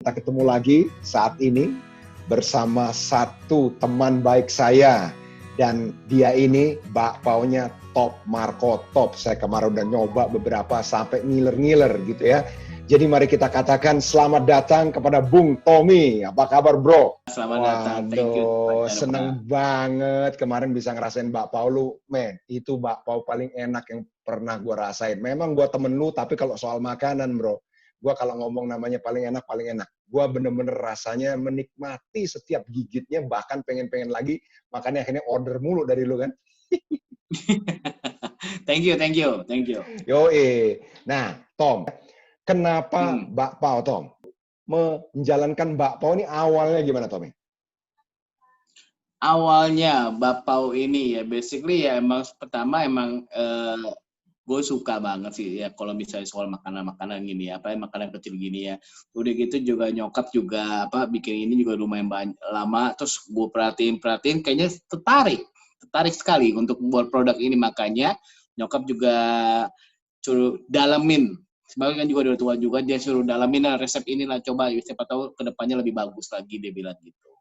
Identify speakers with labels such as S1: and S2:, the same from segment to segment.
S1: Kita ketemu lagi saat ini bersama satu teman baik saya. Dan dia ini bakpaunya top Marco top. Saya kemarin udah nyoba beberapa sampai ngiler-ngiler gitu ya. Jadi mari kita katakan selamat datang kepada Bung Tommy. Apa kabar bro?
S2: Selamat datang, thank you.
S1: Seneng banget kemarin bisa ngerasain bakpao lu. Men, itu bakpao paling enak yang pernah gue rasain. Memang gue temen lu, tapi kalau soal makanan bro, gue kalau ngomong namanya paling enak, gue bener-bener rasanya menikmati setiap gigitnya, bahkan pengen-pengen lagi, makanya akhirnya order mulu dari lu kan.
S2: Thank you.
S1: Nah, Tom, kenapa bakpao, Tom? Menjalankan bakpao ini awalnya gimana, Tom?
S2: Awalnya bakpao ini ya, basically ya emang gue suka banget sih ya kalau misalnya soal makanan-makanan gini ya, makanan kecil gini ya. Udah gitu juga nyokap juga bikin ini juga lumayan lama, terus gue perhatiin kayaknya tertarik sekali untuk buat produk ini, makanya nyokap juga suruh dalamin. Sebagai kan juga udah tua juga, dia suruh dalamin resep inilah, coba siapa tahu kedepannya lebih bagus lagi, dia bilang gitu.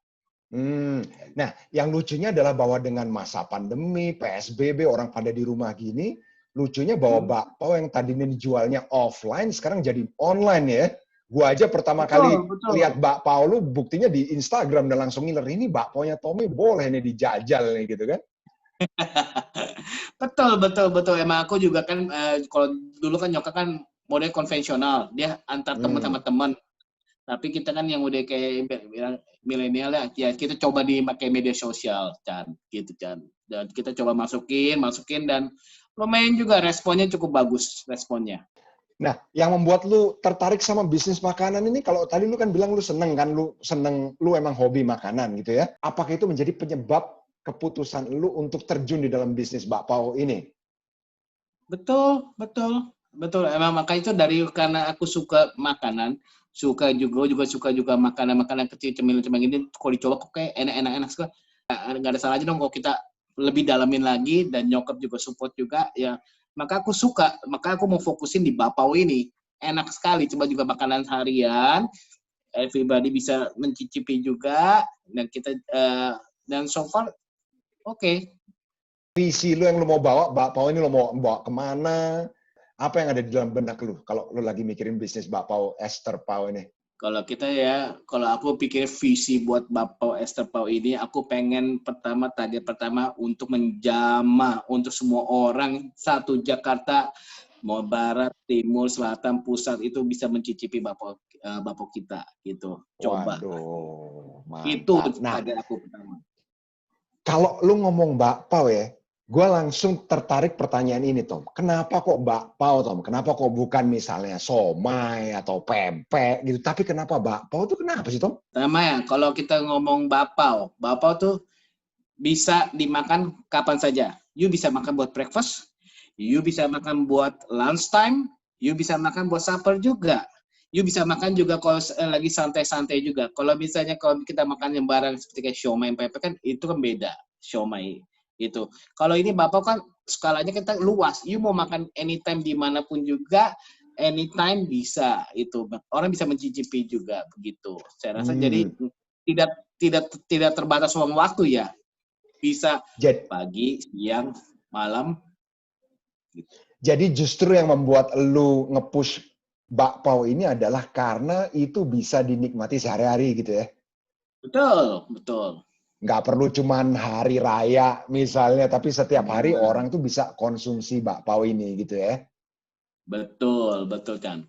S1: Nah, yang lucunya adalah bahwa dengan masa pandemi, PSBB, orang pada di rumah gini, lucunya bahwa bakpao yang tadinya dijualnya offline sekarang jadi online ya. Gua aja pertama kali lihat bakpao lu buktinya di Instagram dan langsung ngiler, ini bakpaonya Tommy boleh nih dijajal nih gitu kan.
S2: Betul. Emang aku juga kan kalau dulu kan nyokap kan model konvensional, dia antar teman sama teman. Tapi kita kan yang udah kayak bilang milenial ya kita coba dipakai media sosial, Chan. Dan kita coba masukin dan lumayan juga responnya cukup bagus responnya.
S1: Nah, yang membuat lu tertarik sama bisnis makanan ini, kalau tadi lu kan bilang lu seneng kan, lu emang hobi makanan gitu ya. Apakah itu menjadi penyebab keputusan lu untuk terjun di dalam bisnis bakpao ini?
S2: Betul. Emang makanya itu karena aku suka makanan, suka juga makanan-makanan kecil, cemil-cemil ini, kalau dicoba kok kayak enak sekali. Nggak ada salahnya dong kalau kita lebih dalamin lagi, dan nyokap juga support juga ya, maka aku mau fokusin di bakpao ini. Enak sekali, coba juga makanan harian, everybody bisa mencicipi juga, dan kita dan so far oke.
S1: Visi lu yang lu mau bawa bakpao ini, lu mau bawa kemana? Apa yang ada di dalam benak lu kalau lu lagi mikirin bisnis bakpao Ester Pao ini?
S2: Kalau aku pikir visi buat bakpao Ester Pao ini, aku pengen target pertama untuk menjamah untuk semua orang satu Jakarta, mau barat, timur, selatan, pusat, itu bisa mencicipi bakpao kita gitu. Coba.
S1: Waduh,
S2: Itu
S1: mantap. Nah,
S2: target aku pertama.
S1: kalau lu ngomong bakpao ya, gue langsung tertarik pertanyaan ini, Tom. Kenapa kok bakpao, Tom? Kenapa kok bukan misalnya somai atau pempek gitu? Tapi kenapa bakpao tuh kenapa sih, Tom?
S2: Pertama ya, kalau kita ngomong bakpao tuh bisa dimakan kapan saja. You bisa makan buat breakfast, you bisa makan buat lunch time, you bisa makan buat supper juga. You bisa makan juga kalau lagi santai-santai juga. Kalau misalnya kalau kita makan yang barang seperti kayak siomay, pempek kan itu kan beda. Siomay itu. Kalau ini Bapak kan skalanya kita luas. You mau makan anytime dimanapun juga, anytime bisa itu. Orang bisa mencicipi juga begitu. Saya rasa jadi tidak terbatas ruang waktu ya. Bisa pagi, siang, malam.
S1: Gitu. Jadi justru yang membuat lu nge-push bakpao ini adalah karena itu bisa dinikmati sehari-hari gitu ya?
S2: Betul.
S1: Nggak perlu cuman hari raya misalnya, tapi setiap hari orang tuh bisa konsumsi bakpao ini gitu ya?
S2: Betul kan.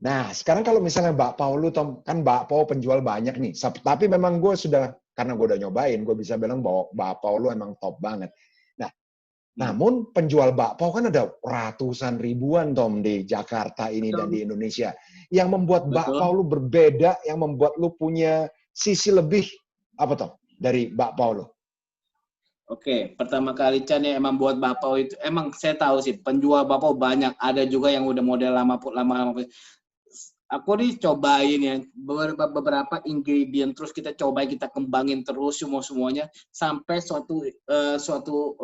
S1: Nah, sekarang kalau misalnya bakpao lu, Tom, kan bakpao penjual banyak nih. Tapi memang karena gue udah nyobain, gue bisa bilang bahwa bakpao lu emang top banget. Nah, namun penjual bakpao kan ada ratusan ribuan, Tom, di Jakarta ini dan di Indonesia. Yang membuat bakpao lu berbeda, yang membuat lu punya sisi lebih, apa, Tom, dari bakpao lu?
S2: Oke, pertama kali Chan ya emang buat bakpao itu, emang saya tahu sih penjual bakpao banyak, ada juga yang udah model lama. Aku nih cobain ya beberapa ingredient, terus kita kembangin terus semuanya sampai suatu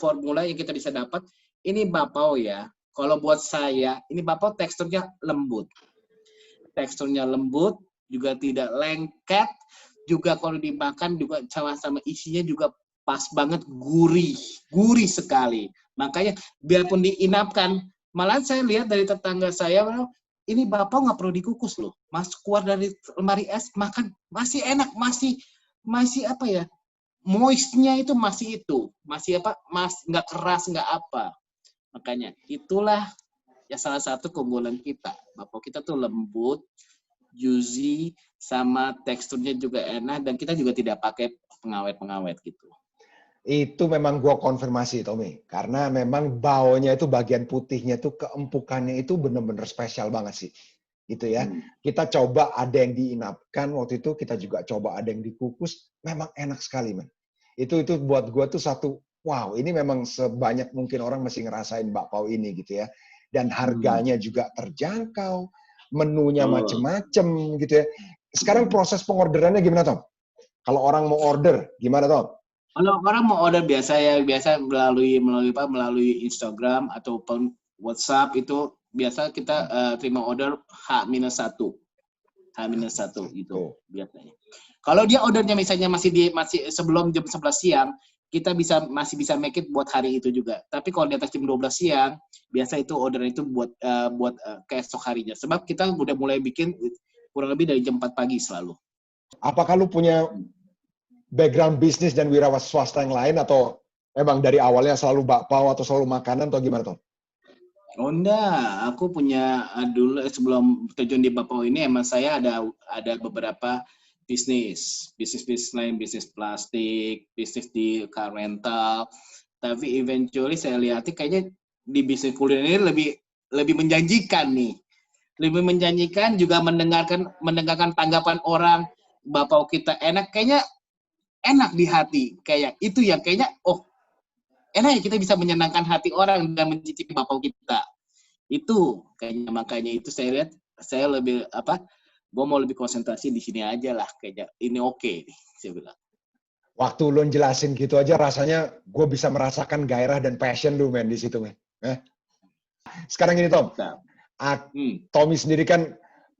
S2: formula yang kita bisa dapat. Ini bakpao ya. Kalau buat saya, ini bakpao teksturnya lembut. juga tidak lengket, juga kalau dimakan juga sama-sama isinya juga pas banget, gurih sekali. Makanya biarpun diinapkan, malah saya lihat dari tetangga saya, ini bapau nggak perlu dikukus loh, masuk keluar dari lemari es makan masih enak, masih apa ya, moistnya itu masih nggak keras nggak apa. Makanya itulah ya salah satu keunggulan kita, bapau kita tuh lembut, juicy, sama teksturnya juga enak, dan kita juga tidak pakai pengawet gitu.
S1: Itu memang gue konfirmasi, Tommy. Karena memang baunya itu bagian putihnya itu keempukannya itu bener-bener spesial banget sih. Gitu ya. Kita coba ada yang diinapkan, waktu itu kita juga coba ada yang dikukus. Memang enak sekali, man. Itu buat gue tuh satu, wow, ini memang sebanyak mungkin orang masih ngerasain bakpao ini gitu ya. Dan harganya juga terjangkau, menunya macem-macem gitu ya. Sekarang proses pengorderannya gimana, Tom? Kalau orang mau order, gimana, Tom?
S2: Kalau orang mau order biasa melalui Instagram ataupun WhatsApp, itu biasa kita terima order H-1 itu biasanya. Kalau dia ordernya misalnya masih sebelum jam 11 siang, kita masih bisa make it buat hari itu juga. Tapi kalau di atas jam 12 siang, biasa itu order itu buat keesok harinya. Sebab kita udah mulai bikin kurang lebih dari jam 4 pagi selalu.
S1: Apakah lu punya background bisnis dan wira swasta yang lain, atau emang dari awalnya selalu bakpao atau selalu makanan, atau gimana, Tom?
S2: Oh enggak, aku punya dulu sebelum terjun di bakpao ini emang saya ada beberapa bisnis lain, bisnis plastik, bisnis di car rental. Tapi eventually saya lihat kayaknya di bisnis kuliner ini lebih menjanjikan nih. Lebih menjanjikan, juga mendengarkan tanggapan orang, bakpao kita enak, kayaknya enak di hati, kayak itu yang kayaknya enak ya, kita bisa menyenangkan hati orang dan mencicipi bakpao kita. Itu kayaknya, makanya itu saya lihat, saya lebih gue mau lebih konsentrasi di sini aja lah, kayaknya ini oke nih, saya bilang.
S1: Waktu lu jelasin gitu aja rasanya gue bisa merasakan gairah dan passion lu, men, di situ, men. Sekarang gini, Tom. Tommy sendiri kan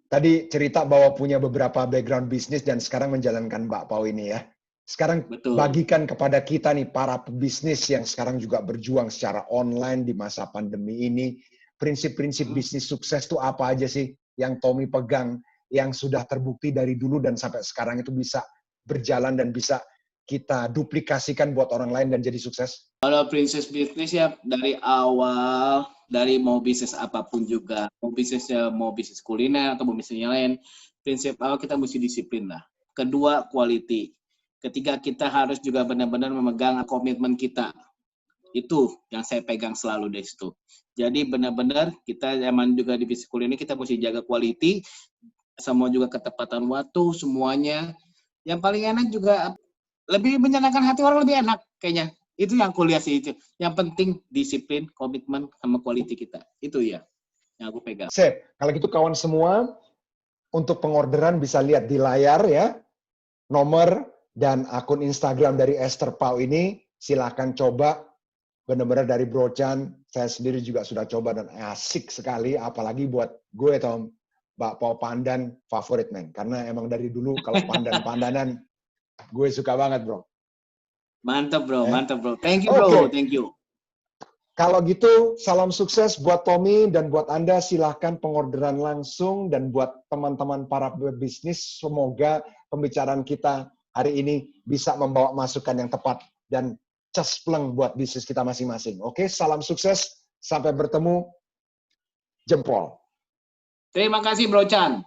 S1: tadi cerita bahwa punya beberapa background bisnis dan sekarang menjalankan bakpao ini ya. Sekarang bagikan kepada kita nih, para pebisnis yang sekarang juga berjuang secara online di masa pandemi ini, prinsip-prinsip bisnis sukses itu apa aja sih yang Tommy pegang, yang sudah terbukti dari dulu dan sampai sekarang itu bisa berjalan dan bisa kita duplikasikan buat orang lain dan jadi sukses?
S2: Kalau prinsip bisnis ya dari awal, dari mau bisnis apapun juga, mau bisnis kuliner atau mau bisnis yang lain, prinsip awal kita mesti disiplin lah. Kedua, quality. Ketiga, kita harus juga benar-benar memegang komitmen kita. Itu yang saya pegang selalu dari situ. Jadi benar-benar kita zaman juga di bisnis kuliner kita mesti jaga quality, semua juga ketepatan waktu, semuanya. Yang paling enak juga lebih menyenangkan hati orang, lebih enak kayaknya. Itu yang aku lihat sih itu. Yang penting disiplin, komitmen sama quality kita. Itu ya yang aku pegang.
S1: Sip. Kalau gitu kawan semua, untuk pengorderan bisa lihat di layar ya. Nomor dan akun Instagram dari Esther Pau ini, silakan coba. Benar-benar dari Bro Chan, saya sendiri juga sudah coba dan asik sekali. Apalagi buat gue, Tom, bakpao pandan favorit, men. Karena emang dari dulu kalau pandan-pandanan, gue suka banget, bro.
S2: Mantap, bro. Mantap, bro. Thank you, bro. Thank you.
S1: Kalau gitu, salam sukses buat Tommy dan buat Anda. Silahkan pengorderan langsung, dan buat teman-teman para bisnis, semoga pembicaraan kita hari ini bisa membawa masukan yang tepat dan cespleng buat bisnis kita masing-masing. Oke, salam sukses. Sampai bertemu. Jempol.
S2: Terima kasih, Bro Chan.